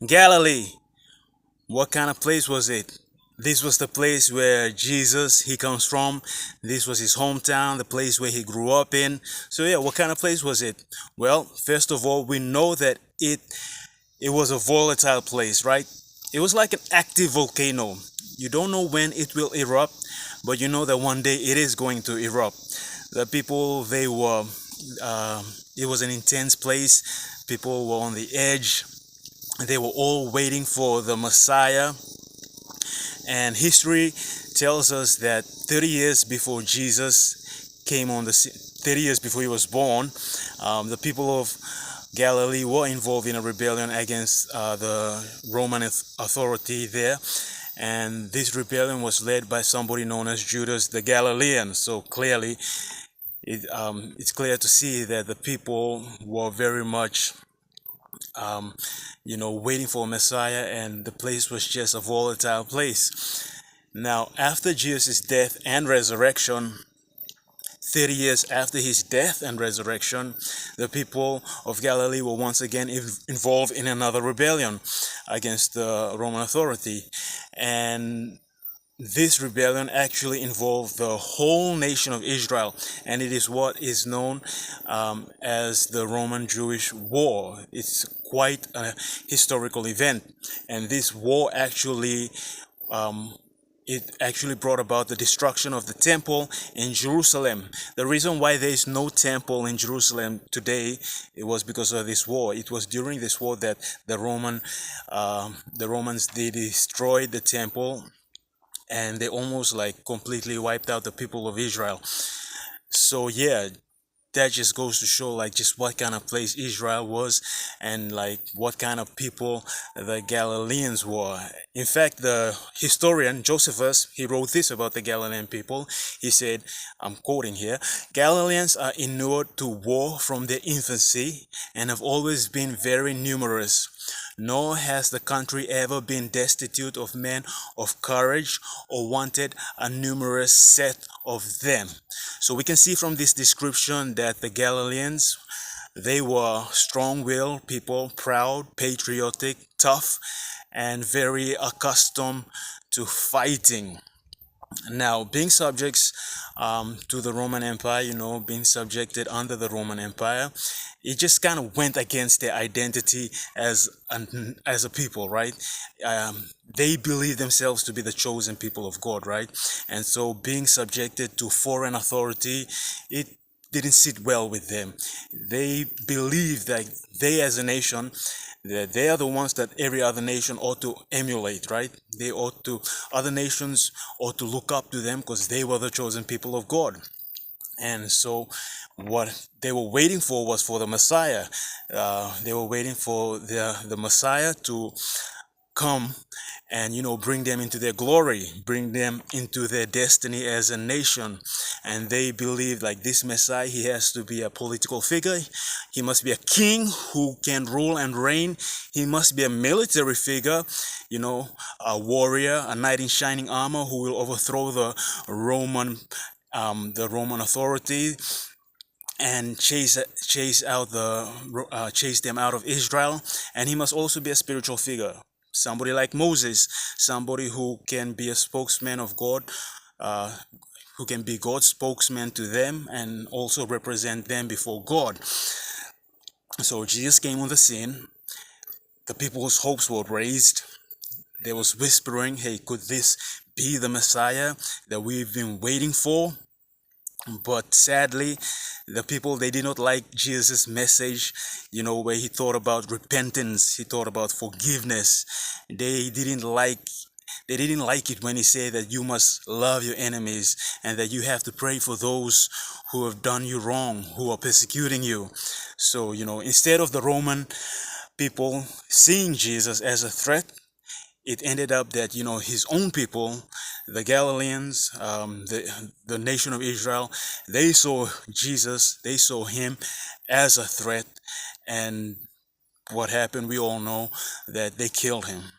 Galilee, what kind of place was it? This was the place where Jesus he comes from. This was his hometown, the place where he grew up in. So yeah, what kind of place was it? Well, first of all, we know that it was a volatile place, right? It was like an active volcano. You don't know when it will erupt, but you know that one day it is going to erupt. The people, it was an intense place. People were on the edge. They were all waiting for the Messiah. And history tells us that 30 years before Jesus came on the scene, 30 years before he was born, the people of Galilee were involved in a rebellion against the Roman authority there. And this rebellion was led by somebody known as Judas the Galilean. So clearly, it's clear to see that the people were very much waiting for a Messiah, and the place was just a volatile place. Now, after Jesus' death and resurrection, 30 years after his death and resurrection, the people of Galilee were once again involved in another rebellion against the Roman authority. And this rebellion actually involved the whole nation of Israel, and it is what is known as the Roman-Jewish War. It's quite a historical event, and this war actually brought about the destruction of the temple in Jerusalem. The reason why there is no temple in Jerusalem today, it was because of this war. It was during this war that the Romans they destroyed the temple, and they almost like completely wiped out the people of Israel. So yeah, that just goes to show like just what kind of place Israel was, and like what kind of people the Galileans were. In fact, the historian Josephus, he wrote this about the Galilean people. He said, I'm quoting here, "Galileans are inured to war from their infancy and have always been very numerous. Nor has the country ever been destitute of men of courage or wanted a numerous set of them." So we can see from this description that the Galileans, they were strong-willed people, proud, patriotic, tough, and very accustomed to fighting. Now, being subjects to the Roman Empire, being subjected under the Roman Empire, it just kind of went against their identity as a people, right? They believe themselves to be the chosen people of God, right? And so being subjected to foreign authority, it didn't sit well with them. They believe that they as a nation, that they are the ones that every other nation ought to emulate, right? Other nations ought to look up to them because they were the chosen people of God. And so what they were waiting for was for the Messiah. They were waiting for the Messiah to come and bring them into their glory, bring them into their destiny as a nation. And they believe like this Messiah, he has to be a political figure, he must be a king who can rule and reign, he must be a military figure, a warrior, a knight in shining armor who will overthrow the Roman authority and chase them out of Israel. And he must also be a spiritual figure, somebody like Moses, somebody who can be a spokesman of God, who can be God's spokesman to them and also represent them before God. So Jesus came on the scene. The people's hopes were raised. There was whispering, hey, could this be the Messiah that we've been waiting for? But sadly, the people, they did not like Jesus' message, where he taught about repentance, he taught about forgiveness. They didn't like it when he said that you must love your enemies and that you have to pray for those who have done you wrong, who are persecuting you. So, instead of the Roman people seeing Jesus as a threat, it ended up that his own people, the Galileans, the nation of Israel, they saw Jesus, they saw him as a threat, and what happened, we all know that they killed him.